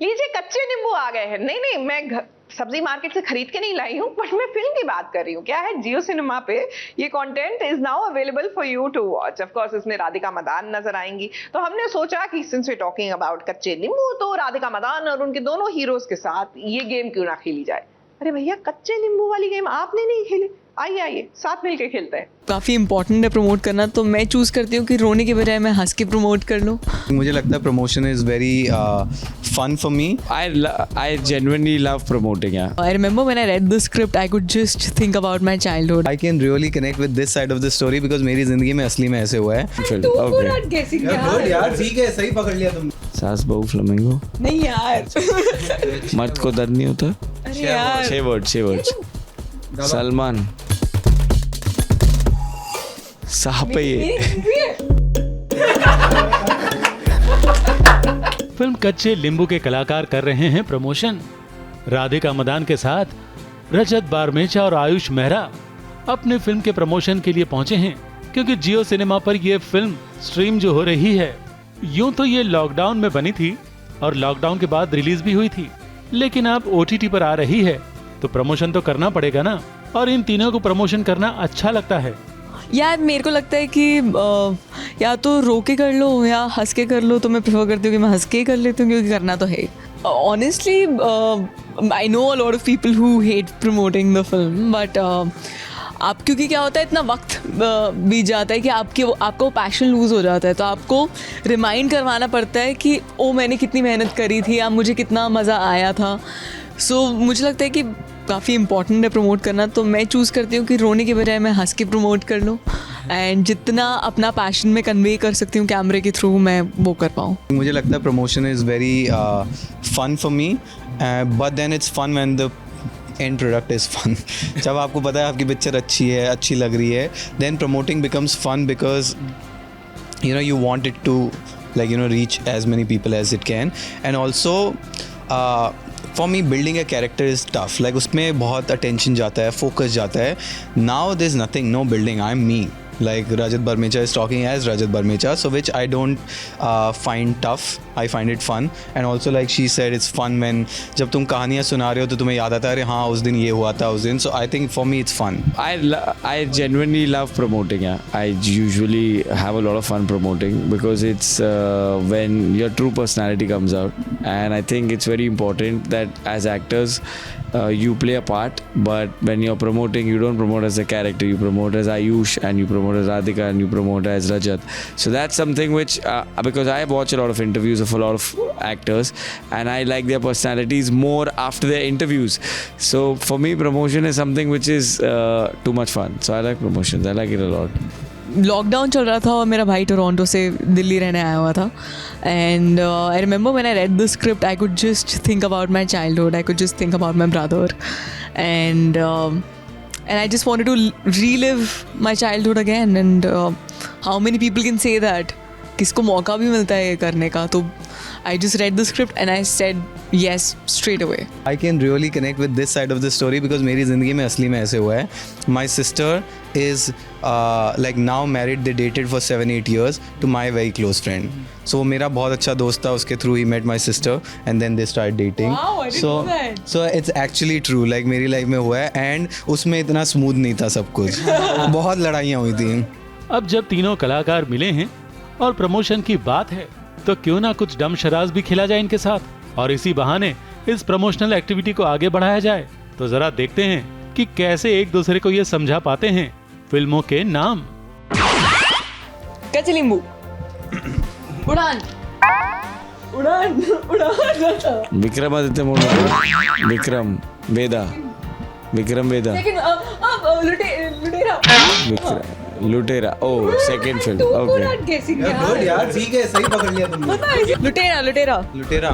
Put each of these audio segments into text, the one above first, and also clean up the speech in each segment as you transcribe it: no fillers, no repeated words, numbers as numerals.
लीजिए कच्चे नींबू आ गए हैं। नहीं नहीं, मैं सब्जी मार्केट से खरीद के नहीं लाई हूँ, बट मैं फिल्म की बात कर रही हूँ। क्या है, जियो सिनेमा पे ये content is now available for you to watch. Of course इसमें राधिका मदान नजर आएंगी, तो हमने सोचा कि सिंस वी टॉकिंग अबाउट कच्चे नींबू, तो राधिका मदान और उनके दोनों हीरोज के साथ ये गेम क्यों ना खेली जाए। अरे भैया, कच्चे नींबू वाली गेम आपने नहीं खेली, आइए आइए साथ मिलके खेलते हैं। काफ़ी इंपॉर्टेंट है प्रमोट करना, तो मैं चूज़ करती हूँ कि रोने के बजाय मैं हंस के प्रमोट कर लूँ। मुझे लगता है promotion is very fun for me. I genuinely love promoting, yeah. I remember when I read the script, I could just think about my childhood. I can really connect with this side of the story because मेरी ज़िंदगी में असली में ऐसे हुआ है. Okay. यार ठीक है, सही पकड़ लिया तुम. सास बहू फ्लेमिंगो. नहीं यार. मर्द को दर्द नहीं होता. अरे यार. 6 words. सलमान. साहब पे ये. फिल्म कच्चे नींबू के कलाकार कर रहे हैं प्रमोशन। राधिका मदान के साथ रजत बारमेचा और आयुष मेहरा अपने फिल्म के प्रमोशन के लिए पहुंचे हैं, क्योंकि जियो सिनेमा पर यह फिल्म स्ट्रीम जो हो रही है, यूं तो ये लॉकडाउन में बनी थी और लॉकडाउन के बाद रिलीज भी हुई थी, लेकिन अब OTT पर आ रही है तो प्रमोशन तो करना पड़ेगा ना, और इन तीनों को प्रमोशन करना अच्छा लगता है। यार मेरे को लगता है कि या तो रो के कर लो या हंस के कर लो, तो मैं प्रेफर करती हूँ कि मैं हंस के ही कर लेती हूँ, क्योंकि करना तो है। Honestly I know a lot of people who hate promoting the film, but आप, क्योंकि क्या होता है, इतना वक्त बीत जाता है कि आपको पैशन लूज़ हो जाता है, तो आपको रिमाइंड करवाना पड़ता है कि ओ मैंने कितनी मेहनत करी थी या मुझे कितना मज़ा आया था। सो मुझे लगता है कि काफ़ी इंपॉर्टेंट है प्रमोट करना, तो मैं चूज़ करती हूँ कि रोने के बजाय मैं हंस के प्रमोट कर लूँ, एंड जितना अपना पैशन में कन्वे कर सकती हूँ कैमरे के थ्रू मैं वो कर पाऊँ। मुझे लगता है promotion is very fun for me, but then it's fun when the end product is fun. जब आपको पता है आपकी पिक्चर अच्छी है, अच्छी लग रही है, then promoting becomes fun because you want it to reach as many people as it can, and also for me building a character is tough. Like उसमें बहुत attention जाता है, focus जाता है. Now there's nothing, no building. I'm me. Like Rajat Barmecha is talking as Rajat Barmecha, so which I don't find tough. I find it fun, and also like she said, it's fun when जब तुम कहानियाँ सुना रहे हो तो तुम्हें याद आता है, अरे हाँ उस दिन ये हुआ था उस दिन. So I think for me it's fun. I genuinely love promoting, yeah. I usually have a lot of fun promoting because it's when your true personality comes out, and I think it's very important that as actors you play a part, but when you're promoting, you don't promote as a character, you promote as Ayush, and you promote as Radhika, and you promote as Rajat. So that's something which because I watch a lot of interviews of a lot of actors, and I like their personalities more after their interviews. So for me, promotion is something which is too much fun. So I like promotions. I like it a lot. Lockdown चल रहा था और मेरा भाई Toronto से दिल्ली रहने आया हुआ था, and I remember when I read the script, I could just think about my childhood, I could just think about my brother, and I just wanted to relive my childhood again, and how many people can say that? किसको मौका भी मिलता है ये करने का, तो I just read the script and I said yes straight away. I can really connect with this side of the story because मेरी ज़िंदगी में असली में ऐसे हुआ है. My sister is like now married. They dated for 7-8 years to my very close friend. So वो मेरा बहुत अच्छा दोस्त था, उसके through he met my sister and then they started dating. Wow, I didn't know that. So it's actually true. Like मेरी life में हुआ है, and उसमें इतना स्मूथ नहीं था सब कुछ. बहुत लड़ाइयाँ हुई थी. अब जब तीनों कलाकार मिले हैं और प्रमोशन की बात है, तो क्यों ना कुछ डम शराज भी खिला जाए इनके साथ, और इसी बहाने इस प्रमोशनल एक्टिविटी को आगे बढ़ाया जाए। तो जरा देखते हैं कि कैसे एक दूसरे को ये समझा पाते हैं फिल्मों के नाम। कच्चे नींबू, उड़ान, उड़ान, उड़ान, विक्रमादित्य मूवी, विक्रम वेदा, लेकिन अब लुटेरा, लुटेरा, ओ सेकंड फिल्म, ओके यार ठीक है, सही पकड़ लिया तुमने. लुटेरा.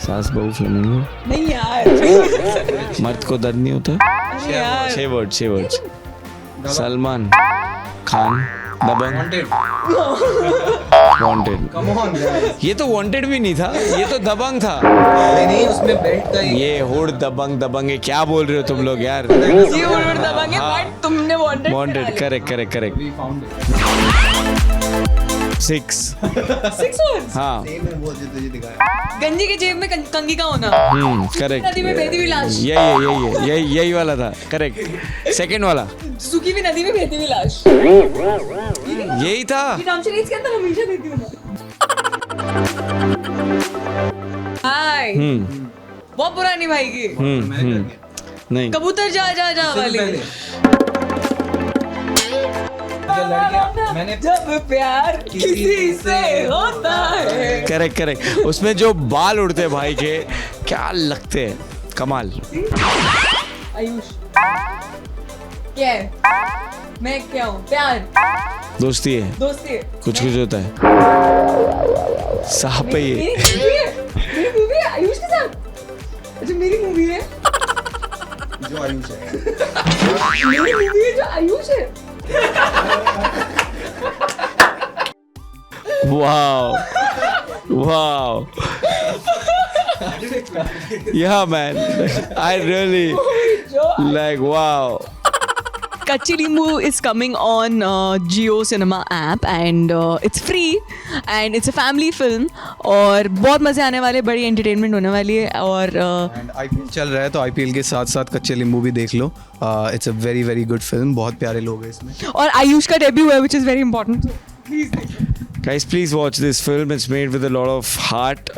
सास बहू फ्लेमिंगो. नहीं यार. मर्द को दर्द नहीं होता. अरे यार. 6 words. सलमान खान. दबंग. वांटेड. ये तो वांटेड भी नहीं था, ये तो दबंग था. नहीं, उसमें बेल्ट था. ये हुड दबंग है, क्या बोल रहे हो तुम लोग यार. ये हुड दबंग है, बट तुमने वांटेड. करेक्ट. 6. 6 words. हाँ. गंजी के जेब में कंगी का होना. करेक्ट. नदी में बहती हुई लाश. यही वाला था. करेक्ट. सेकंड वाला. सूखी हुई नदी में बहती हुई लाश. यही था. ये नाम चलिए इसके अंदर हमेशा देती हूँ मैं. हाय. बहुत पुरानी भाई की. नहीं. कबूतर जा जा जा वाली. जब प्यार किसी से होता है. करेक्ट. उसमें जो बाल उड़ते हैं भाई के, क्या लगते हैं. कमाल. आयुष क्या है? मैं क्या हूँ? प्यार. दोस्ती है. कुछ होता है. साहब पे ये. मेरी मूवी है आयुष के साथ. अच्छा मेरी मूवी है जो आयुष है. मेरी मूवी है जो आयुष है. Wow. Yeah, man. I really like wow. Kacchi Limbu is coming on Jio Cinema app and it's free and it's a family film और बहुत मजे आने वाले, बड़ी एंटरटेनमेंट होने वाली है. और IPL चल रहा है तो IPL के साथ साथ कच्चे लींबू भी देख लो. It's a very very good film. बहुत प्यारे लोग हैं इसमें. और आयुष का डेब्यू है which is very important. Guys, please watch this film. It's made with a lot of heart.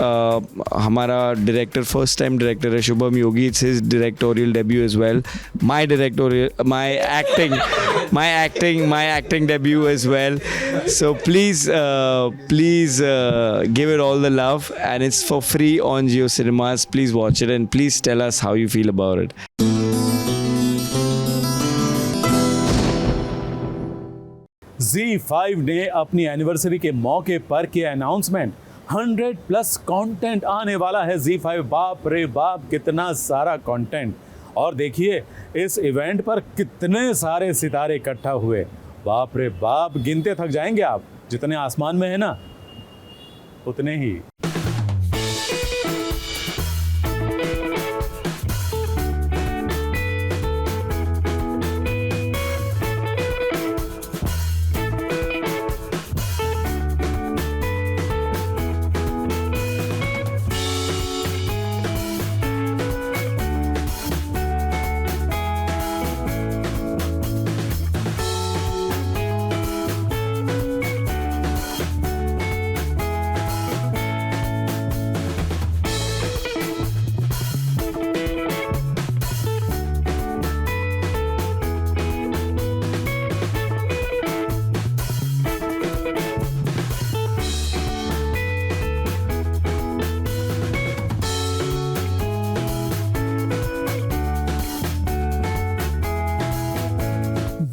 हमारा director, first time director है शुभम योगी. It's his directorial debut as well. My acting debut as well. So please give it all the love, and it's for free on Jio Cinemas. Please watch it and please tell us how you feel about it. ZEE5 ने अपनी anniversary के मौके पर किया announcement. 100+ content आने वाला है ZEE5. बाप रे बाप, कितना सारा कंटेंट. और देखिए इस इवेंट पर कितने सारे सितारे इकट्ठा हुए. बाप रे बाप, गिनते थक जाएंगे आप. जितने आसमान में है ना उतने ही.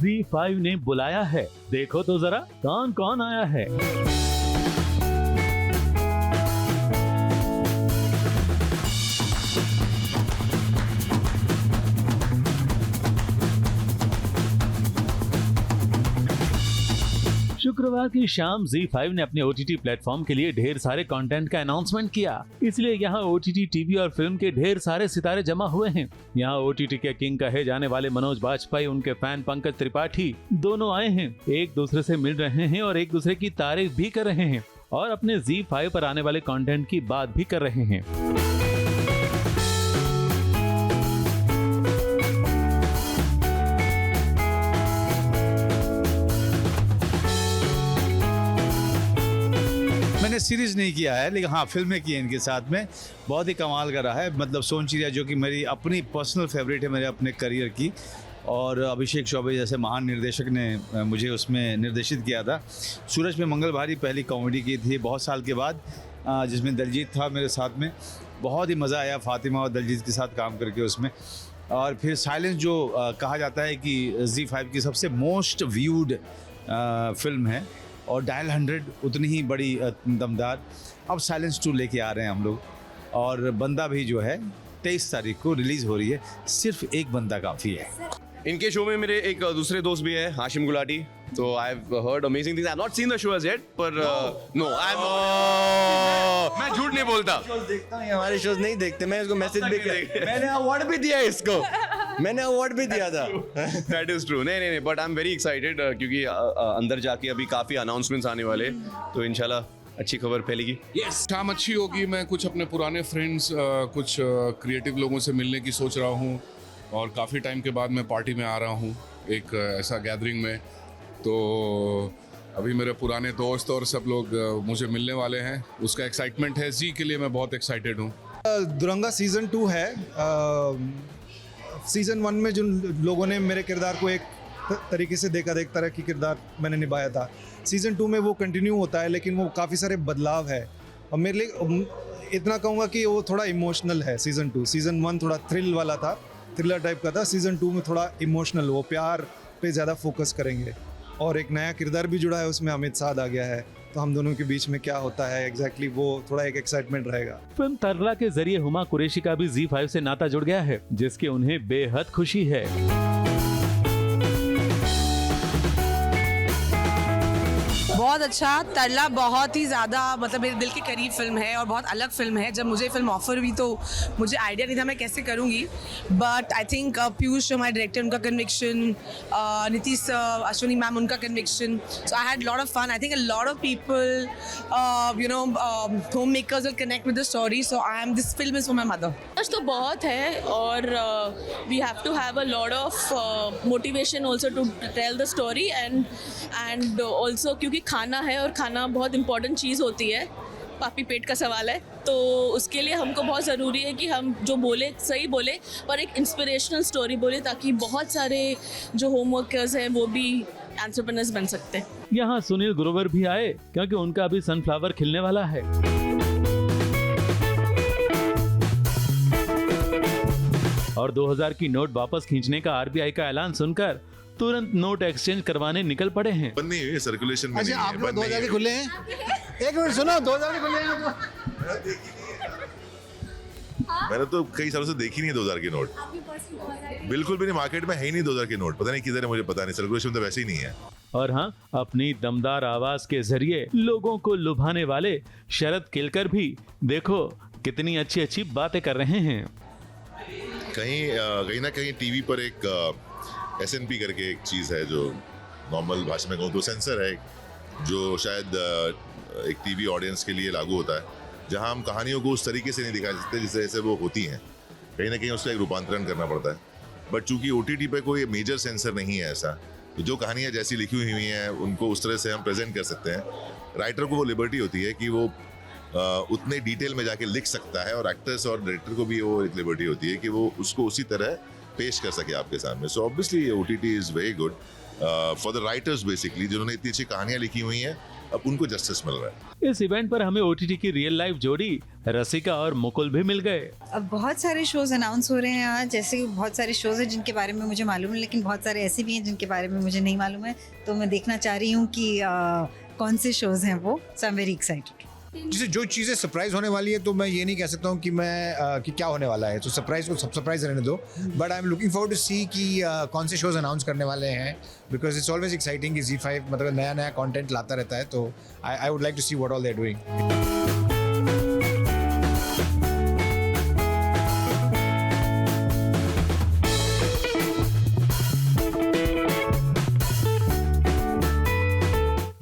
ZEE5 ने बुलाया है. देखो तो जरा कौन कौन आया है. शुक्रवार की शाम ZEE5 ने अपने OTT प्लेटफॉर्म के लिए ढेर सारे कंटेंट का अनाउंसमेंट किया. इसलिए यहाँ OTT टीवी और फिल्म के ढेर सारे सितारे जमा हुए हैं. यहाँ OTT के किंग कहे जाने वाले मनोज बाजपेयी, उनके फैन पंकज त्रिपाठी दोनों आए हैं. एक दूसरे से मिल रहे हैं और एक दूसरे की तारीफ भी कर रहे हैं और अपने ZEE5 पर आने वाले कंटेंट की बात भी कर रहे हैं. मैंने सीरीज नहीं किया है, लेकिन हाँ फिल्में की हैं इनके साथ में. बहुत ही कमाल का रहा है. मतलब सोनचिड़िया जो कि मेरी अपनी पर्सनल फेवरेट है मेरे अपने करियर की, और अभिषेक चौबे जैसे महान निर्देशक ने मुझे उसमें निर्देशित किया था. सूरज में मंगल भारी पहली कॉमेडी की थी बहुत साल के बाद, जिसमें दलजीत था मेरे साथ में. बहुत ही मज़ा आया फातिमा और दलजीत के साथ काम करके उसमें. और फिर साइलेंस जो कहा जाता है कि ZEE5 की सबसे मोस्ट व्यूड फिल्म है और डायल 100 उतनी ही बड़ी दमदार. अब साइलेंस 2 लेके आ रहे हैं हम लोग, और बंदा भी जो है 23 तारीख को रिलीज़ हो रही है. सिर्फ एक बंदा काफ़ी है. इनके शो में मेरे एक दूसरे दोस्त भी है, हाशिम गुलाटी. तो I have heard amazing things. I have not seen the show as yet, पर नो आई एम मैं झूठ नहीं बोलता. देखता हूं, हमारे शोज नहीं देखते. मैं इसको मैसेज भी किया, मैंने अवार्ड भी दिया इसको. मैंने अवार्ड भी दिया था। That is true. नहीं, but I am very excited क्योंकि अंदर जाके अभी काफ़ी अनाउंसमेंट्स आने वाले, तो इंशाल्लाह अच्छी खबर फैलेगी। शाम अच्छी होगी। मैं कुछ अपने पुराने फ्रेंड्स, कुछ क्रिएटिव लोगों से मिलने की सोच रहा हूँ, और काफ़ी टाइम के बाद मैं पार्टी में आ रहा हूँ, एक ऐसा गैदरिंग में। तो अभी मेरे पुराने दोस्त और सब लोग मुझे मिलने वाले हैं, उसका एक्साइटमेंट है। जी के लिए मैं बहुत एक्साइटेड हूँ। दुरंगा सीज़न 2 है। सीज़न 1 में जिन लोगों ने मेरे किरदार को एक तरीके से देखा था, एक तरह की किरदार मैंने निभाया था। सीज़न 2 में वो कंटिन्यू होता है, लेकिन वो काफ़ी सारे बदलाव है, और मेरे लिए इतना कहूँगा कि वो थोड़ा इमोशनल है। सीज़न 2, सीज़न 1 थोड़ा थ्रिल वाला था, थ्रिलर टाइप का था। सीज़न 2 में थोड़ा इमोशनल, वो प्यार पे ज़्यादा फोकस करेंगे, और एक नया किरदार भी जुड़ा है उसमें, अमित साध आ गया है। तो हम दोनों के बीच में क्या होता है एग्जैक्टली, वो थोड़ा एक एक्साइटमेंट रहेगा। फिल्म तरला के जरिए हुमा कुरैशी का भी ZEE5 से नाता जुड़ गया है, जिसकी उन्हें बेहद खुशी है। बहुत अच्छा। तरला बहुत ही ज़्यादा मतलब मेरे दिल के करीब फिल्म है और बहुत अलग फिल्म है। जब मुझे फिल्म ऑफर हुई तो मुझे आइडिया नहीं था मैं कैसे करूँगी, बट आई थिंक पीयूष हमारे डायरेक्टर, उनका कन्विक्शन, नीतीश अश्विनी मैम उनका conviction, so I had lot of fun. I think a lot of people home makers will connect with the story, so I am this film is for my mother. तो बहुत है, और we have to have a lot of motivation also to tell the story, and also क्योंकि खाना है और खाना बहुत इंपॉर्टेंट चीज़ होती है, पापी पेट का सवाल है, तो उसके लिए हमको बहुत ज़रूरी है कि हम जो बोले सही बोले, पर एक इंस्पिरेशनल स्टोरी बोले, ताकि बहुत सारे जो होम वर्कर्स हैं वो भी एंटरप्रेन्योर्स बन सकते हैं। यहाँ सुनील ग्रोवर भी आए, क्योंकि उनका भी सनफ्लावर खिलने वाला है। और 2000 की नोट वापस खींचने का RBI का ऐलान सुनकर तुरंत नोट एक्सचेंज करवाने निकल पड़े हैं। बंद नहीं हुई, सर्कुलेशन में अच्छा, नहीं आप है, लोग बंद 2000 नहीं के है। खुले हैं? एक मिनट सुनो, 2000 के खुले हैं? मैंने तो कई सालों से देखी नहीं है 2000 की नोट, बिल्कुल भी नहीं। मार्केट में है ही नहीं 2000 की नोट, पता नहीं किधर है, मुझे पता नहीं। सर्कुलेशन तो वैसे ही नहीं है। और हाँ, अपनी दमदार आवाज के जरिए लोगों को लुभाने वाले शरद केलकर भी देखो कितनी अच्छी अच्छी बातें कर रहे हैं। कहीं ना कहीं टीवी पर एक SNP करके एक चीज़ है, जो नॉर्मल भाषा में कहूँ तो सेंसर है, जो शायद एक टीवी ऑडियंस के लिए लागू होता है, जहाँ हम कहानियों को उस तरीके से नहीं दिखा सकते जिस तरह से वो होती हैं। कहीं ना कहीं उसका एक रूपांतरण करना पड़ता है। बट चूंकि OTT पे कोई मेजर सेंसर नहीं है ऐसा, तो जो कहानियाँ जैसी लिखी हुई हैं उनको उस तरह से हम प्रेजेंट कर सकते हैं। राइटर को वो लिबर्टी होती है कि वो उतने डिटेल में जाके लिख सकता है, और एक्टर्स और डायरेक्टर को भी वो एक लिबर्टी होती है कि वो उसको उसी तरह पेश कर सके आपके सामने। So obviously OTT is very good for the writers basically, जिन्होंने इतनी अच्छी कहानियाँ लिखी हुई हैं, अब उनको जस्टिस मिल रहा है। इस इवेंट पर हमें OTT की रियल लाइफ जोड़ी रसिका और मुकुल भी मिल गए। अब बहुत सारे शोज अनाउंस हो रहे हैं आज, जैसे कि बहुत सारे शोज हैं जिनके बारे में मुझे मालूम है, लेकिन बहुत सारे ऐसे भी हैं जिनके बारे में मुझे नहीं मालूम है, तो मैं देखना चाह रही हूँ कि कौन से शोज हैं वो। सो आई एम वेरी एक्साइटेड। जैसे जो चीज़ें सरप्राइज होने वाली है, तो मैं ये नहीं कह सकता हूँ कि मैं कि क्या होने वाला है, तो सरप्राइज को सब सरप्राइज रहने दो। But I am looking forward to see कि कौन से शोज अनाउंस करने वाले हैं, बिकॉज इट्स ऑलवेज एक्साइटिंग कि ZEE5 मतलब नया नया कंटेंट लाता रहता है, तो I would like to see what all they are doing.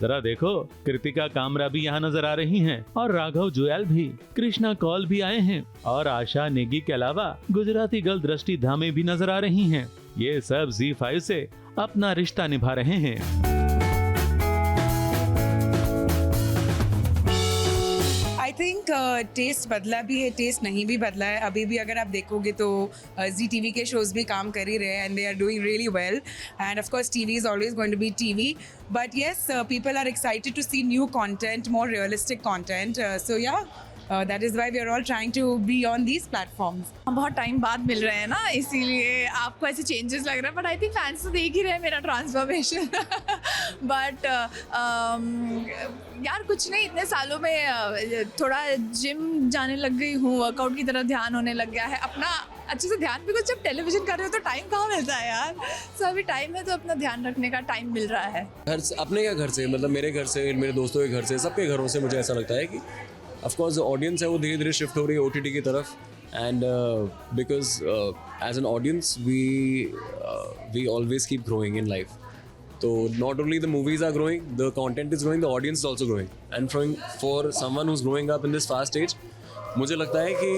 जरा देखो, कृतिका कामरा भी यहाँ नजर आ रही हैं, और राघव जुयाल भी, कृष्णा कौल भी आए हैं, और आशा नेगी के अलावा गुजराती गर्ल दृष्टि धामे भी नजर आ रही हैं। ये सब ZEE5 से अपना रिश्ता निभा रहे हैं। आई थिंक टेस्ट बदला भी है, टेस्ट नहीं भी बदला है। अभी भी अगर आप देखोगे तो Zee TV के शोज भी काम कर ही रहे हैं, and they are doing really well, and of course TV is always going to be TV, but yes people are excited to see new content, more realistic content, so yeah that is why we are all trying to be on these platforms. हम बहुत time बाद मिल रहे हैं ना, इसीलिए आपको ऐसे changes लग रहे हैं, बट आई थिंक फैंस तो देख ही रहे हैं मेरा ट्रांसफॉर्मेशन। बट यार कुछ नहीं, इतने सालों में थोड़ा जिम जाने लग गई हूँ, वर्कआउट की तरफ ध्यान होने लग गया है अपना अच्छे से ध्यान, बिकॉज जब टेलीविजन कर रहे हो तो टाइम कहाँ मिलता है यार। सो अभी टाइम है तो अपना ध्यान रखने का टाइम मिल रहा है। घर से, अपने क्या घर से, मतलब मेरे घर से, मेरे दोस्तों के घर से, सबके घरों से मुझे ऐसा लगता है कि ऑफ कोर्स ऑडियंस है वो धीरे धीरे शिफ्ट हो रही है OTT की तरफ, and because as an audience we always keep growing in life. So not only the movies are growing, the content is growing, the audience is also growing. And for someone who's growing up in this fast age, मुझे लगता है कि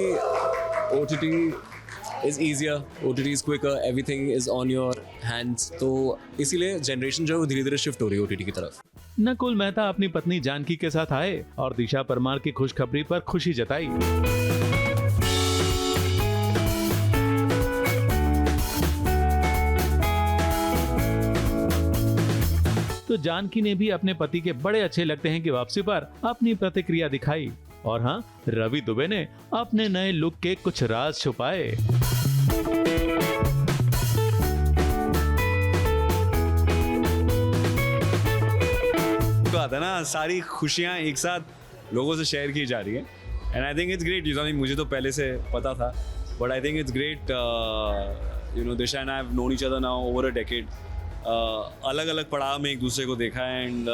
OTT is easier, OTT is quicker, everything is on your hands. तो इसीलिए generation जो है वो धीरे-धीरे शिफ्ट हो रही है OTT की तरफ. नकुल मेहता अपनी पत्नी जानकी के साथ आए और दिशा परमार की खुशखबरी पर खुशी जताई. तो जानकी ने भी अपने पति के बड़े अच्छे लगते हैं की वापसी पर अपनी प्रतिक्रिया दिखाई. और हाँ, रवि दुबे ने अपने नए लुक के कुछ राज छुपाए. तो आता ना, सारी खुशियाँ एक साथ लोगों से शेयर की जा रही है. And I think it's great. मुझे तो पहले से पता था, but I think it's great. Disha and I have known each other now over a decade. अलग अलग पड़ाव में एक दूसरे को देखा है, एंड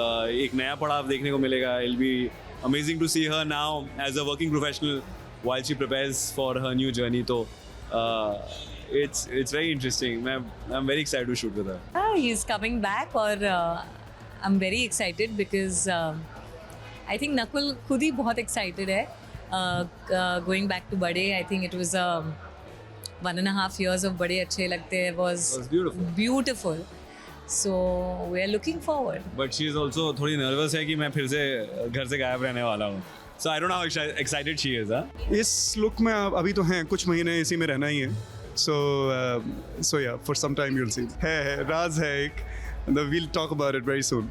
एक नया पड़ाव देखने को मिलेगा. It will be amazing to see her now as a working professional while she prepares for her new journey. So it's very interesting. I'm very excited to shoot with her. He's coming back और I'm very excited because I think Nakul खुद ही बहुत excited है. Going back to Bade, I think it was 1.5 years of Bade अच्छे लगते हैं was beautiful. So we are looking forward. But she is also थोड़ी nervous है कि मैं फिर से घर से गायब रहने वाला हूँ. So I don't know how excited she is. इस लुक में अभी तो हैं, कुछ महीने इसी में रहना ही है. So yeah, for some time you'll see. है राज है एक. We'll talk about it very soon.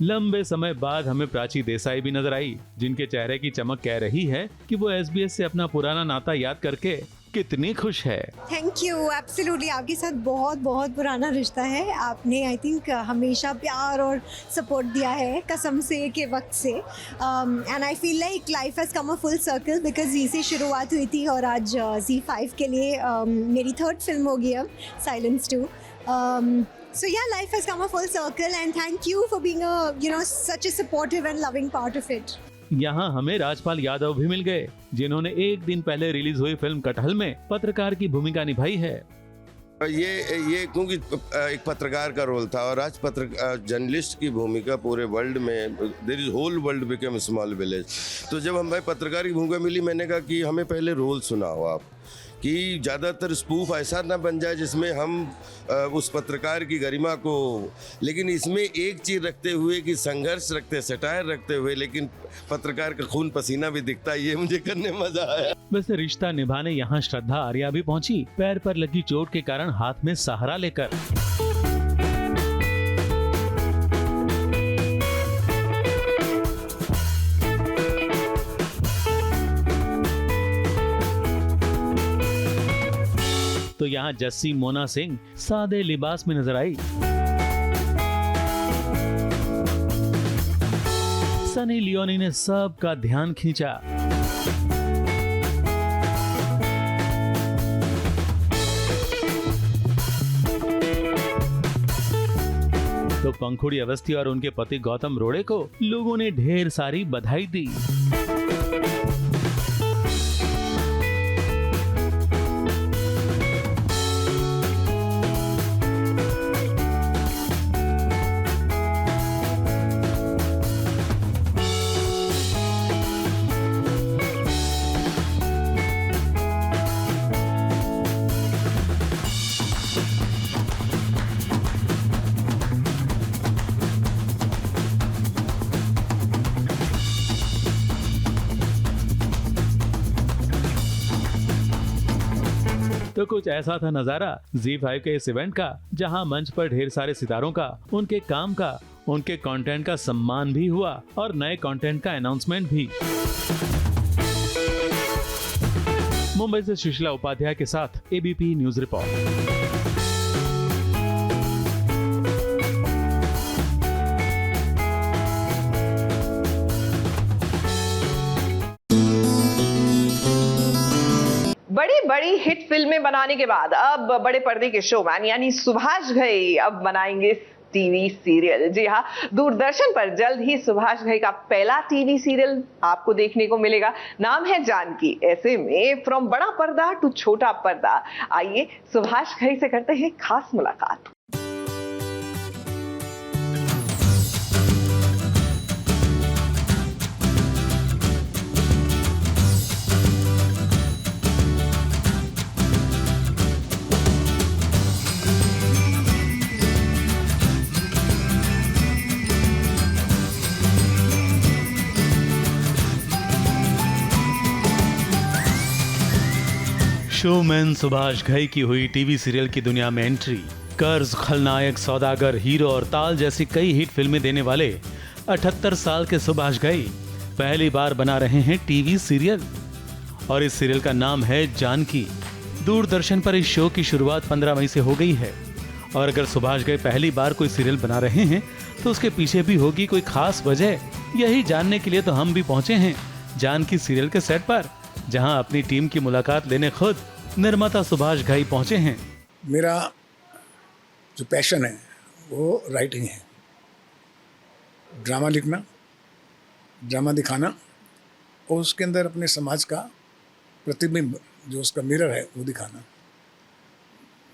लंबे समय बाद हमें प्राची देसाई भी नजर आई, जिनके चेहरे की चमक कह रही है कि वो SBS से अपना पुराना नाता याद करके कितनी खुश है. Thank you. एब्सोल्युटली आपके साथ बहुत बहुत पुराना रिश्ता है. आपने आई थिंक हमेशा प्यार और सपोर्ट दिया है कसम से के वक्त से. And I feel like life has come a full circle because Zee से शुरुआत हुई थी और आज Z5 के लिए मेरी 3rd फिल्म होगी अब, silence 2. So yeah, life has come a full circle and thank you for being such a supportive and loving part of it. यहाँ हमें राजपाल यादव भी मिल गए, जिन्होंने एक दिन पहले रिलीज हुई फिल्म कटहल में पत्रकार की भूमिका निभाई है. ये क्योंकि एक पत्रकार का रोल था और आज जर्नलिस्ट की भूमिका पूरे वर्ल्ड में, there is whole world become small village. तो जब हमें पत्रकार की भूमिका मिली, मैंने कहा कि हमें पहले रोल सुनाओ आप, कि ज़्यादातर स्पूफ ऐसा ना बन जाए जिसमें हम उस पत्रकार की गरिमा को, लेकिन इसमें एक चीज़ रखते हुए कि संघर्ष रखते, सटायर रखते हुए, लेकिन पत्रकार का खून पसीना भी दिखता है. ये मुझे करने मजा आया. वैसे रिश्ता निभाने यहाँ श्रद्धा आर्या भी पहुंची, पैर पर लगी चोट के कारण हाथ में सहारा लेकर. तो यहाँ जस्सी मोना सिंह सादे लिबास में नजर आई. सनी लियोनी ने सबका ध्यान खींचा. तो पंखुड़ी अवस्थी और उनके पति गौतम रोड़े को लोगों ने ढेर सारी बधाई दी. तो कुछ ऐसा था नजारा Z5 के इस इवेंट का, जहां मंच पर ढेर सारे सितारों का, उनके काम का, उनके कंटेंट का सम्मान भी हुआ और नए कंटेंट का अनाउंसमेंट भी. मुंबई से सुशीला उपाध्याय के साथ ABP न्यूज रिपोर्ट. बड़ी बड़ी हिट फिल्में बनाने के बाद अब बड़े पर्दे के शोमैन यानी सुभाष घई अब बनाएंगे टीवी सीरियल। जी हाँ, दूरदर्शन पर जल्द ही सुभाष घई का पहला टीवी सीरियल आपको देखने को मिलेगा। नाम है जानकी। ऐसे में फ्रॉम बड़ा पर्दा टू छोटा पर्दा, आइए सुभाष घई से करते हैं खास मुलाकात। शोमैन सुभाष घई की हुई टीवी सीरियल की दुनिया में एंट्री। कर्ज, खलनायक, सौदागर, हीरो और ताल जैसी कई हिट फिल्में देने वाले 78 साल के सुभाष घई पहली बार बना रहे हैं टीवी सीरियल, और इस सीरियल का नाम है जानकी। दूरदर्शन पर इस शो की शुरुआत 15 मई से हो गई है, और अगर सुभाष घई पहली बार कोई सीरियल बना रहे हैं तो उसके पीछे भी होगी कोई खास वजह। यही जानने के लिए तो हम भी पहुंचे हैं जानकी सीरियल के सेट पर, जहां अपनी टीम की मुलाकात लेने खुद निर्माता सुभाष घई पहुंचे हैं। मेरा जो पैशन है वो राइटिंग है, ड्रामा लिखना, ड्रामा दिखाना, और उसके अंदर अपने समाज का प्रतिबिंब जो उसका मिरर है वो दिखाना।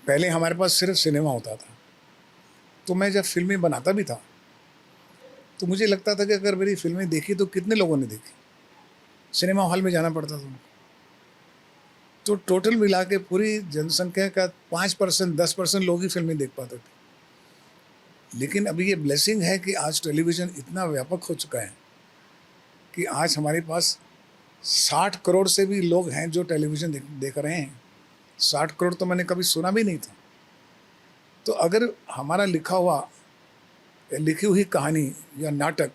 पहले हमारे पास सिर्फ सिनेमा होता था, तो मैं जब फिल्में बनाता भी था तो मुझे लगता था कि अगर मेरी फिल्में देखी तो कितने लोगों ने देखी। सिनेमा हॉल में जाना पड़ता था, तो टोटल मिला के पूरी जनसंख्या का 5% 10% लोग ही फिल्में देख पाते थे। लेकिन अभी ये ब्लेसिंग है कि आज टेलीविज़न इतना व्यापक हो चुका है कि आज हमारे पास 60 करोड़ से भी लोग हैं जो टेलीविज़न देख रहे हैं। 60 करोड़ तो मैंने कभी सुना भी नहीं था। तो अगर हमारा लिखा हुआ या लिखी हुई कहानी या नाटक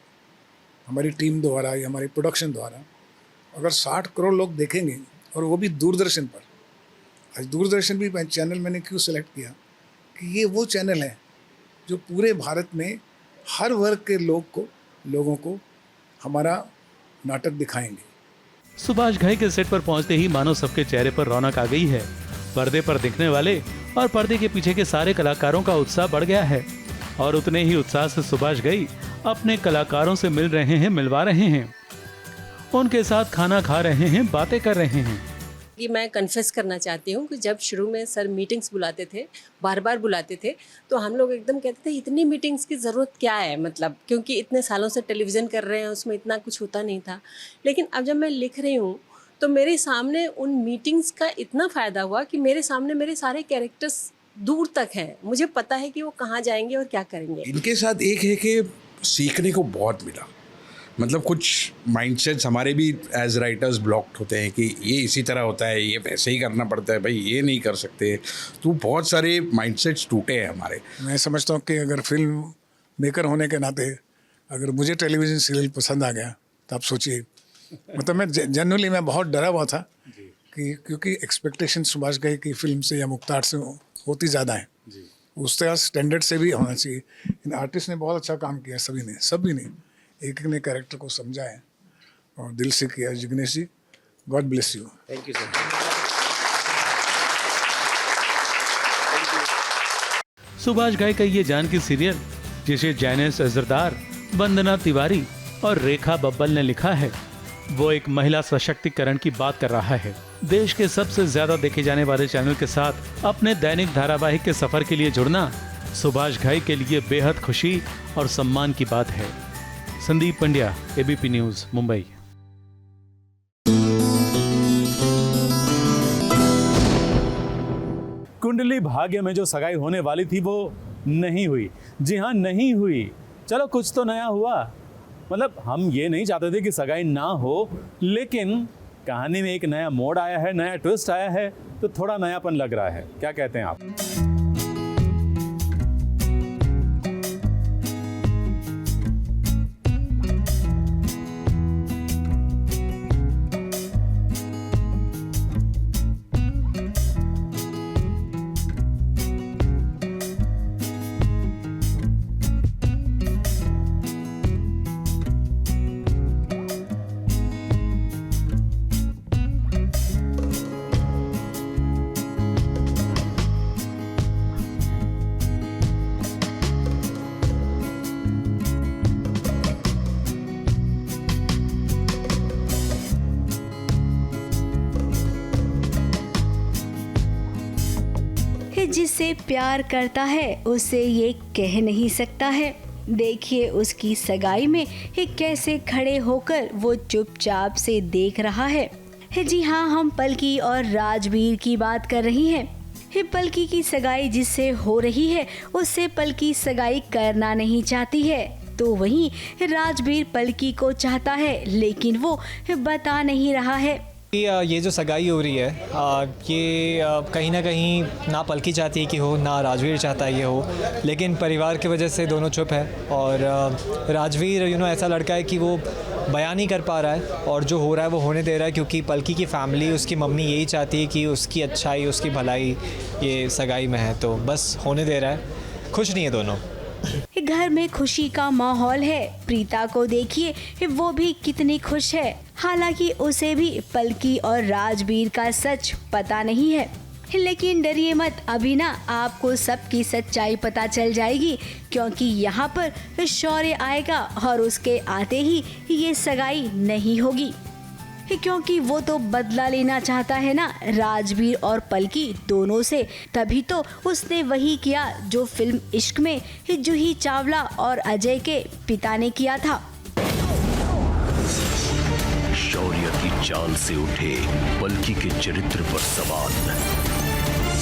हमारी टीम द्वारा या हमारी प्रोडक्शन द्वारा अगर 60 करोड़ लोग देखेंगे, और वो भी दूरदर्शन पर। आज दूरदर्शन भी चैनल मैंने क्यों सेलेक्ट किया कि ये वो चैनल है जो पूरे भारत में हर वर्ग के लोगों को हमारा नाटक दिखाएंगे। सुभाष घई के सेट पर पहुंचते ही मानो सबके चेहरे पर रौनक आ गई है। पर्दे पर दिखने वाले और पर्दे के पीछे के सारे कलाकारों का उत्साह बढ़ गया है, और उतने ही उत्साह से सुभाष घई अपने कलाकारों से मिल रहे हैं, मिलवा रहे हैं, उनके साथ खाना खा रहे हैं, बातें कर रहे हैं। कि मैं कन्फेस करना चाहती हूँ कि जब शुरू में सर मीटिंग्स बुलाते थे, बार बार बुलाते थे, तो हम लोग एकदम कहते थे इतनी मीटिंग्स की ज़रूरत क्या है, मतलब क्योंकि इतने सालों से टेलीविज़न कर रहे हैं, उसमें इतना कुछ होता नहीं था। लेकिन अब जब मैं लिख रही हूँ तो मेरे सामने उन मीटिंग्स का इतना फ़ायदा हुआ कि मेरे सामने मेरे सारे कैरेक्टर्स दूर तक हैं, मुझे पता है कि वो कहाँ जाएंगे और क्या करेंगे। इनके साथ एक है कि सीखने को बहुत मिला, मतलब कुछ माइंडसेट्स हमारे भी एज राइटर्स ब्लॉक्ड होते हैं कि ये इसी तरह होता है, ये वैसे ही करना पड़ता है, भाई ये नहीं कर सकते, तो बहुत सारे माइंडसेट्स टूटे हैं हमारे। मैं समझता हूँ कि अगर फिल्म मेकर होने के नाते अगर मुझे टेलीविज़न सीरियल पसंद आ गया तो आप सोचिए, मतलब मैं जनरली मैं बहुत डरा हुआ था कि क्योंकि एक्सपेक्टेशन सुभाष घई की फिल्म से या मुख्तार से होती ज़्यादा है, उस तरह स्टैंडर्ड से भी होना चाहिए। इन आर्टिस्ट ने बहुत अच्छा काम किया, सभी ने एक ने कैरेक्टर को समझा है और दिल से किया। Jignesh ji, god bless you. Thank you sir. Subhash Ghai का ये जानकी सीरियल, जिसे जैनेश अजरदार, वंदना तिवारी और रेखा बब्बल ने लिखा है, वो एक महिला सशक्तिकरण की बात कर रहा है। देश के सबसे ज्यादा देखे जाने वाले चैनल के साथ अपने दैनिक धारावाहिक के सफर के लिए जुड़ना सुभाष घई के लिए बेहद खुशी और सम्मान की बात है। Sandeep Pandya, ABP news, Mumbai. कुंडली भाग्य में जो सगाई होने वाली थी वो नहीं हुई। जी हाँ, नहीं हुई। चलो कुछ तो नया हुआ, मतलब हम ये नहीं चाहते थे कि सगाई ना हो, लेकिन कहानी में एक नया मोड़ आया है, नया ट्विस्ट आया है, तो थोड़ा नयापन लग रहा है। क्या कहते हैं आप? जिससे प्यार करता है उसे ये कह नहीं सकता है। देखिए उसकी सगाई में कैसे खड़े होकर वो चुपचाप से देख रहा है। जी हाँ, हम पलकी और राजवीर की बात कर रही हैं। पलकी की सगाई जिससे हो रही है उससे पलकी सगाई करना नहीं चाहती है, तो वहीं राजवीर पलकी को चाहता है लेकिन वो बता नहीं रहा है। ये जो सगाई हो रही है ये कहीं ना कहीं ना पलकी चाहती है कि हो, ना राजवीर चाहता है ये हो, लेकिन परिवार की वजह से दोनों चुप है। और राजवीर ऐसा लड़का है कि वो बयान नहीं कर पा रहा है और जो हो रहा है वो होने दे रहा है, क्योंकि पलकी की फैमिली, उसकी मम्मी यही चाहती है कि उसकी अच्छाई, उसकी भलाई ये सगाई में है, तो बस होने दे रहा है। खुश नहीं है दोनों। घर में खुशी का माहौल है। प्रीता को देखिए, वो भी कितनी खुश है। हालांकि उसे भी पलकी और राजवीर का सच पता नहीं है, लेकिन डरिए मत, अभी ना आपको सबकी सच्चाई पता चल जाएगी, क्योंकि यहाँ पर शौर्य आएगा और उसके आते ही ये सगाई नहीं होगी, क्योंकि वो तो बदला लेना चाहता है ना राजवीर और पलकी दोनों से। तभी तो उसने वही किया जो फिल्म इश्क में जूही चावला और अजय के पिता ने किया था। शौर्य की चाल से उठे पलकी के चरित्र पर सवाल।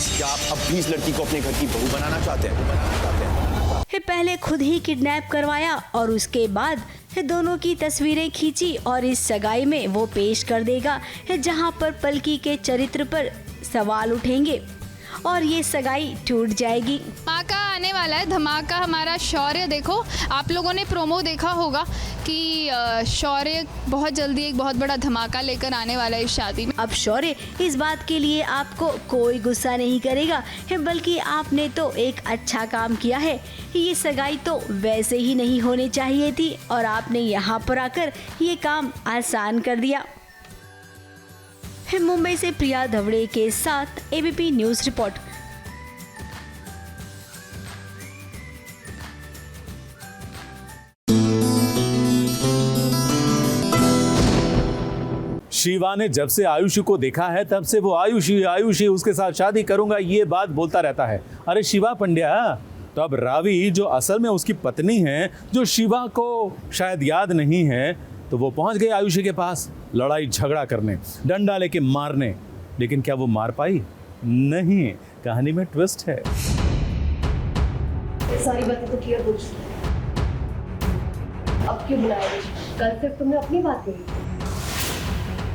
क्या आप अब भी इस लड़की को अपने घर की बहू बनाना चाहते हैं? पहले खुद ही किडनैप करवाया और उसके बाद दोनों की तस्वीरें खींची और इस सगाई में वो पेश कर देगा, जहां पर पलकी के चरित्र पर सवाल उठेंगे और ये सगाई टूट जाएगी। धमाका आने वाला है, धमाका हमारा शौर्य। देखो आप लोगों ने प्रोमो देखा होगा कि शौर्य बहुत जल्दी एक बहुत बड़ा धमाका लेकर आने वाला है इस शादी में। अब शौर्य इस बात के लिए आपको कोई गुस्सा नहीं करेगा, बल्कि आपने तो एक अच्छा काम किया है। ये सगाई तो वैसे ही नहीं होनी चाहिए थी और आपने यहाँ पर आकर ये काम आसान कर दिया। मुंबई से प्रिया धवड़े के साथ एबीपी न्यूज रिपोर्ट। शिवा ने जब से आयुषी को देखा है तब से वो आयुषी उसके साथ शादी करूंगा ये बात बोलता रहता है। अरे शिवा पंड्या, तो अब रावी जो असल में उसकी पत्नी है, जो शिवा को शायद याद नहीं है, तो वो पहुंच गए आयुषी के पास लड़ाई झगड़ा करने, डंडा लेके मारने। लेकिन क्या वो मार पाई? नहीं, कहानी में ट्विस्ट है। सारी बातें तो क्लियर हो चुकी है। अब क्यों बुलाया? कल सिर्फ तुमने अपनी बात कही,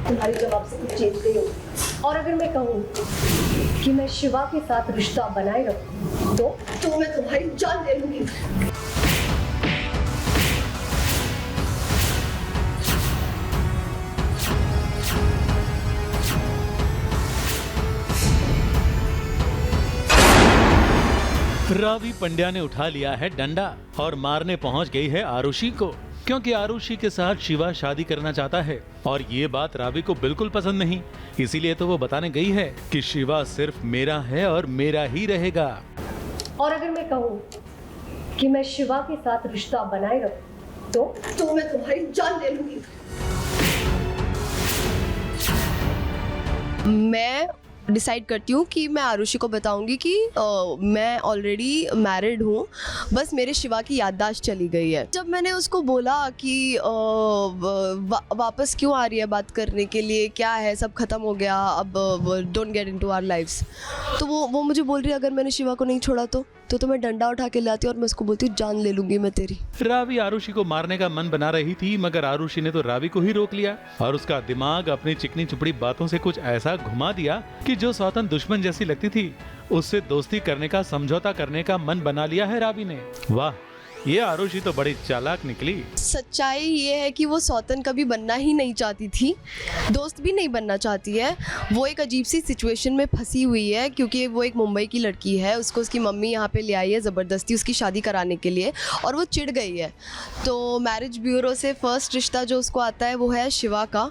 तुम्हारे जवाब से कुछ चेंज नहीं होगी। और अगर मैं कहूँ कि मैं शिवा के साथ रिश्ता बनाए रखूं, तो मैं तुम्हारी जान ले लूंगी। रावी पंड्या ने उठा लिया है डंडा और मारने पहुंच गई है आरुषि को, क्योंकि आरुषि के साथ शिवा शादी करना चाहता है और ये बात रावी को बिल्कुल पसंद नहीं। इसीलिए तो वो बताने गई है कि शिवा सिर्फ मेरा है और मेरा ही रहेगा। और अगर मैं कहूँ कि मैं शिवा के साथ रिश्ता बनाए रखूं, तो मैं तुम्हारी जान ले लूंगी। मैं डिसाइड करती हूँ कि मैं आरुषि को बताऊंगी कि मैं ऑलरेडी मैरिड हूँ, बस मेरे शिवा की याददाश्त चली गई है। जब मैंने उसको बोला कि वापस क्यों आ रही है बात करने के लिए, क्या है, सब खत्म हो गया, अब don't get into our lives, तो वो मुझे बोल रही है अगर मैंने शिवा को नहीं छोड़ा तो मैं डंडा उठा के लाती और मैं उसको बोलती हूँ जान ले लूंगी मैं तेरी। रावी आरुषि को मारने का मन बना रही थी, मगर आरुषि ने तो रावी को ही रोक लिया और उसका दिमाग अपनी चिकनी चुपड़ी बातों से कुछ ऐसा घुमा दिया कि जो सौतन दुश्मन जैसी लगती थी, उससे दोस्ती करने का, समझौता करने का मन बना लिया है रावी ने। वाह, ये आरुषि तो बड़ी चालाक निकली। सच्चाई ये है कि वो सौतन कभी बनना ही नहीं चाहती थी, दोस्त भी नहीं बनना चाहती है। वो एक अजीब सी सिचुएशन में फंसी हुई है, क्योंकि वो एक मुंबई की लड़की है, उसको उसकी मम्मी यहाँ पे ले आई है ज़बरदस्ती उसकी शादी कराने के लिए, और वो चिढ़ गई है। तो मैरिज ब्यूरो से फर्स्ट रिश्ता जो उसको आता है वो है शिवा का,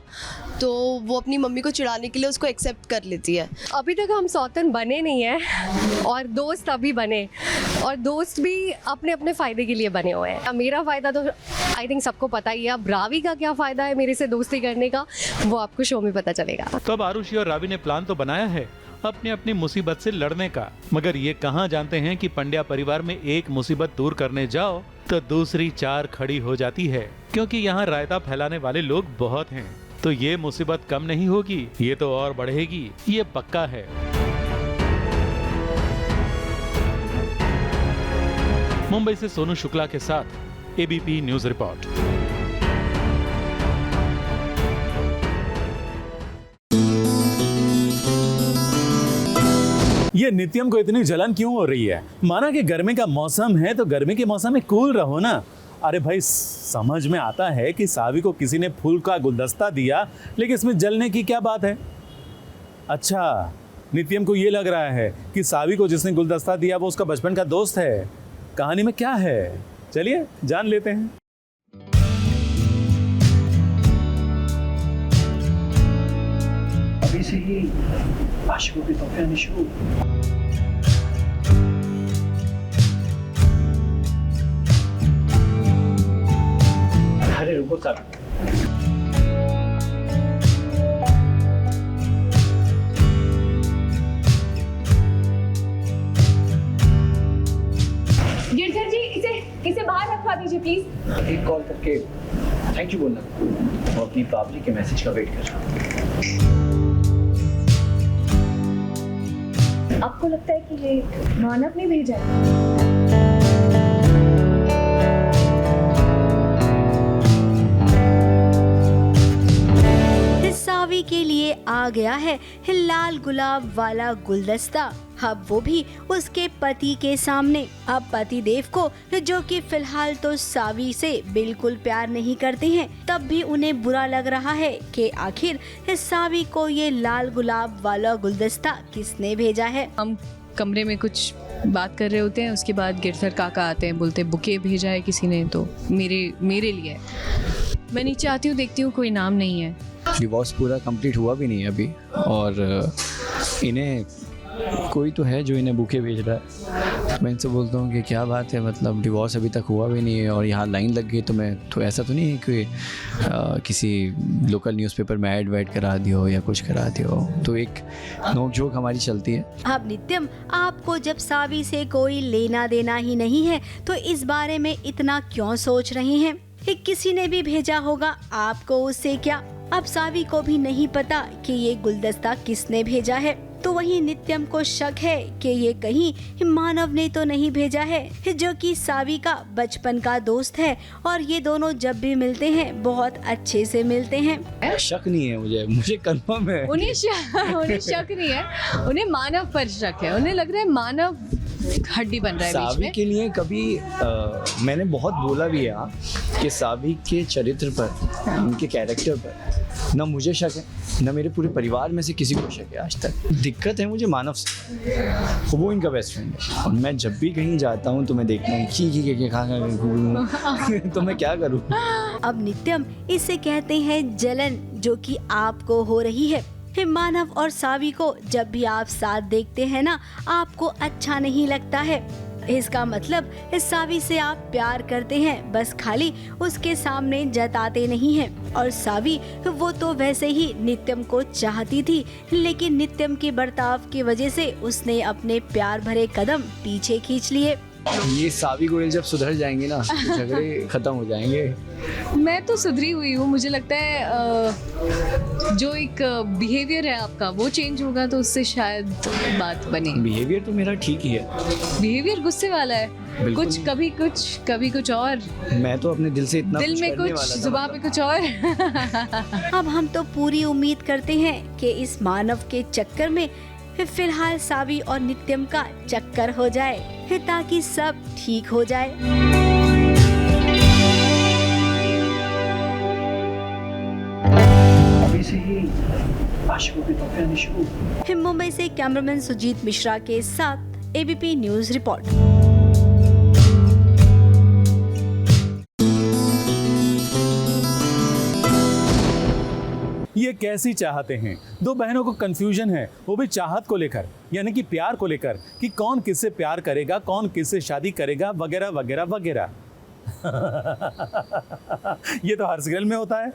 तो वो अपनी मम्मी को चिढ़ाने के लिए उसको एक्सेप्ट कर लेती है। अभी तक हम सौतन बने नहीं हैं और दोस्त अभी बने, और दोस्त भी अपने अपने फ़ायदे के लिए बने हुए हैं। मेरा फ़ायदा तो आई थिंक सबको पता ही है, अब रावी का क्या फ़ायदा है मेरे से दोस्ती करने का, वो आपको शो में पता चलेगा। तो अब आरुषि और रावी ने प्लान तो बनाया है अपनी अपनी मुसीबत से लड़ने का। मगर ये कहाँ जानते हैं कि पंड्या परिवार में एक मुसीबत दूर करने जाओ तो दूसरी 4 खड़ी हो जाती है, क्योंकि यहाँ रायता फैलाने वाले लोग बहुत हैं। तो ये मुसीबत कम नहीं होगी, ये तो और बढ़ेगी, ये पक्का है। मुंबई से सोनू शुक्ला के साथ एबीपी न्यूज रिपोर्ट। ये नित्यम को इतनी जलन क्यों हो रही है? माना कि गर्मी का मौसम है तो गर्मी के मौसम में कूल रहो ना। अरे भाई, समझ में आता है कि सावी को किसी ने फूल का गुलदस्ता दिया, लेकिन इसमें जलने की क्या बात है? अच्छा, नित्यम को ये लग रहा है कि सावी को जिसने गुलदस्ता दिया वो उसका बचपन का दोस्त है। कहानी में क्या है, चलिए जान लेते हैं। अभी से ही आशिकों के तोहफे आने शुरू। अरे रुको साहब, गिरधर जी, इसे बाहर रखवा दीजिए प्लीज। एक कॉल करके थैंक यू बोलना और अपनी बाबरी के मैसेज का वेट कर रहा हूँ। आपको लगता है कि ये मानव ने भेजा है? सावी के लिए आ गया है लाल गुलाब वाला गुलदस्ता, अब वो भी उसके पति के सामने। अब पति देव को, जो कि फिलहाल तो सावी से बिल्कुल प्यार नहीं करते हैं, तब भी उन्हें बुरा लग रहा है कि आखिर सावी को ये लाल गुलाब वाला गुलदस्ता किसने भेजा है। हम कमरे में कुछ बात कर रहे होते हैं, उसके बाद गिरधर काका आते हैं, बोलते बुके भेजा है किसी ने, तो मेरे लिए। मैं नीचे आती हूँ, देखती हूँ कोई नाम नहीं है। डिवोर्स पूरा कंप्लीट हुआ भी नहीं अभी, और इन्हें कोई तो है जो इन्हें बुके भेज रहा है। मैं इनसे बोलता हूँ कि क्या बात है, मतलब डिवोर्स अभी तक हुआ भी नहीं है और यहाँ लाइन लग गई, तो मैं तो ऐसा तो नहीं है कि किसी लोकल न्यूज़पेपर में ऐड वैड करा दियो या कुछ करा दियो, तो एक नोक झोंक हमारी चलती है। अब नित्यम, आपको जब सावी से कोई लेना देना ही नहीं है तो इस बारे में इतना क्यों सोच रहे हैं? किसी ने भी भेजा होगा, आपको उससे क्या? अब सावी को भी नहीं पता कि ये गुलदस्ता किसने भेजा है, तो वहीं नित्यम को शक है कि ये कहीं मानव ने तो नहीं भेजा है, जो कि सावी का बचपन का दोस्त है और ये दोनों जब भी मिलते हैं बहुत अच्छे से मिलते हैं। शक नहीं है मुझे कंफर्म है। उन्हें शक नहीं है, उन्हें मानव पर शक है। उन्हें लग रहा है मानव हड्डी बन रहा है बीच सावी में। के लिए कभी मैंने बहुत बोला भी है कि सावी के चरित्र पर, उनके कैरेक्टर पर ना मुझे शक है, ना मेरे पूरे परिवार में से किसी को शक है आज तक। दिक्कत है मुझे मानव से, वो इनका बेस्ट फ्रेंड है और मैं जब भी कहीं जाता हूँ तो मैं देखता हूँ खा तो मैं क्या करूँ। अब नित्यम इसे कहते हैं जलन, जो कि आपको हो रही है। मानव और सावी को जब भी आप साथ देखते हैं ना, आपको अच्छा नहीं लगता है। इसका मतलब सावी से आप प्यार करते हैं, बस खाली उसके सामने जताते नहीं हैं। और सावी वो तो वैसे ही नित्यम को चाहती थी, लेकिन नित्यम के बर्ताव की वजह से उसने अपने प्यार भरे कदम पीछे खींच लिए। ये सावी गोयल जब सुधर जाएंगे ना तो झगड़े खत्म हो जाएंगे। मैं तो सुधरी हुई हूँ, मुझे लगता है जो एक बिहेवियर है आपका वो चेंज होगा तो उससे शायद बात बने। बिहेवियर तो मेरा ठीक ही है। बिहेवियर गुस्से वाला है, कुछ कभी कुछ और। मैं तो अपने दिल से इतना दिल में कुछ, जुबान पे कुछ और। अब हम तो पूरी उम्मीद करते हैं कि इस मानव के चक्कर में फिलहाल सावी और नित्यम का चक्कर हो जाए, ताकि सब ठीक हो जाए। अभी से ही आशिकों के तोहफे आने शुरू। मुंबई से कैमरामैन सुजीत मिश्रा के साथ एबीपी न्यूज रिपोर्ट। ये कैसी चाहते हैं? दो बहनों को कंफ्यूजन है, वो भी चाहत को लेकर, यानी कि प्यार को लेकर, कि कौन किससे प्यार करेगा, कौन किससे शादी करेगा, वगैरह वगैरह वगैरह। ये तो हर सीरियल में होता है।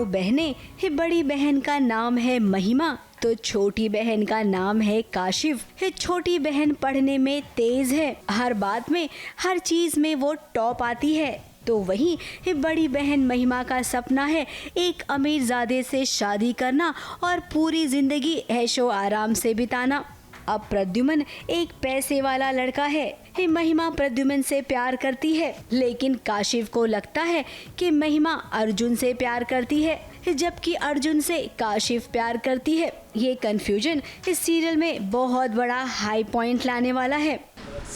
दोनों बहनें है। बड़ी बहन का नाम है महिमा तो छोटी बहन का नाम है काशिफ है। छोटी बहन पढ़ने में तेज है, हर बात में हर चीज में वो टॉप आती है। तो वहीं बड़ी बहन महिमा का सपना है एक अमीरजादे से शादी करना और पूरी जिंदगी ऐशो आराम से बिताना। अब प्रद्युमन एक पैसे वाला लड़का है। महिमा प्रद्युमन से प्यार करती है, लेकिन काशिफ को लगता है कि महिमा अर्जुन से प्यार करती है, जबकि अर्जुन से काशिफ प्यार करती है। ये कंफ्यूजन इस सीरियल में बहुत बड़ा हाई पॉइंट लाने वाला है।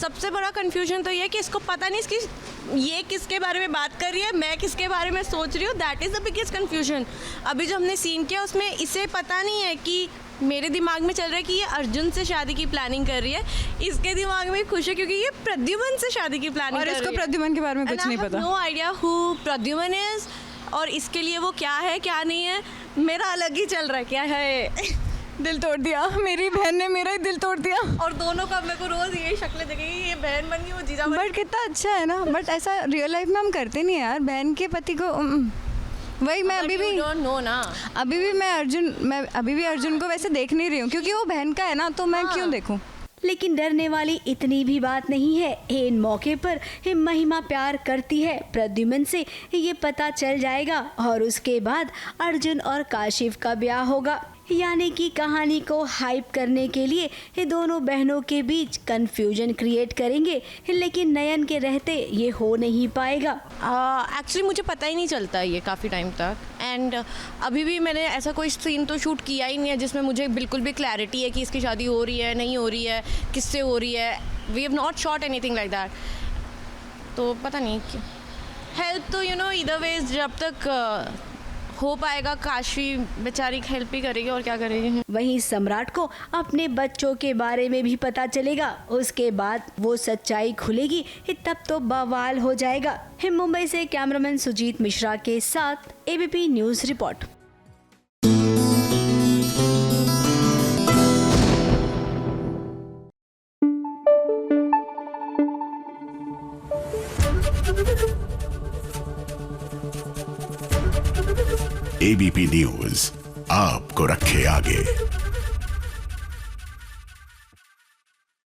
सबसे बड़ा कंफ्यूजन तो ये है कि इसको पता नहीं इसकी ये किसके बारे में बात कर रही है, मैं किसके बारे में सोच रही हूँ। That is the biggest confusion. अभी जो हमने सीन किया उसमें इसे पता नहीं है कि मेरे दिमाग में चल रहा है कि ये अर्जुन से शादी की प्लानिंग कर रही है, इसके दिमाग में खुश है क्योंकि ये प्रद्युमन से शादी की प्लानिंग कर रही है। और इसको प्रद्युमन के बारे में कुछ नहीं पता। No idea who Pradyuman is और इसके लिए वो क्या है क्या नहीं है, मेरा अलग ही चल रहा है। क्या है दिल तोड़ दिया, मेरी बहन ने मेरा ही दिल तोड़ दिया। और दोनों का मेरे को रोज यही शक्लें दिखेगी, ये बहन बन गई वो जीजा बन गई। बट कितना अच्छा है ना, बट ऐसा रियल लाइफ में हम करते नहीं यार। बहन के पति को वही मैं अभी भी नो ना, अभी भी मैं अभी भी अर्जुन को वैसे देख नहीं रही हूँ क्योंकि वो बहन का है ना, तो मैं क्यों देखूँ। लेकिन डरने वाली इतनी भी बात नहीं है। इन मौके पर महिमा प्यार करती है प्रद्युमन से, ये पता चल जाएगा और उसके बाद अर्जुन और काशिफ का ब्याह होगा। यानी कि कहानी को हाइप करने के लिए ये दोनों बहनों के बीच कंफ्यूजन क्रिएट करेंगे, लेकिन नयन के रहते ये हो नहीं पाएगा। एक्चुअली मुझे पता ही नहीं चलता ये काफ़ी टाइम तक। एंड अभी भी मैंने ऐसा कोई सीन तो शूट किया ही नहीं है जिसमें मुझे बिल्कुल भी क्लैरिटी है कि इसकी शादी हो रही है नहीं हो रही है, किससे हो रही है। We have not shot anything like that. तो पता नहीं हेल्प तो ईदर वेज जब तक हो पाएगा काशी बेचारी हेल्प ही करेगी और क्या करेगी। वहीं सम्राट को अपने बच्चों के बारे में भी पता चलेगा, उसके बाद वो सच्चाई खुलेगी, तब तो बवाल हो जाएगा। मुंबई से कैमरामैन सुजीत मिश्रा के साथ ABP news report. ABP news आपको रखे आगे।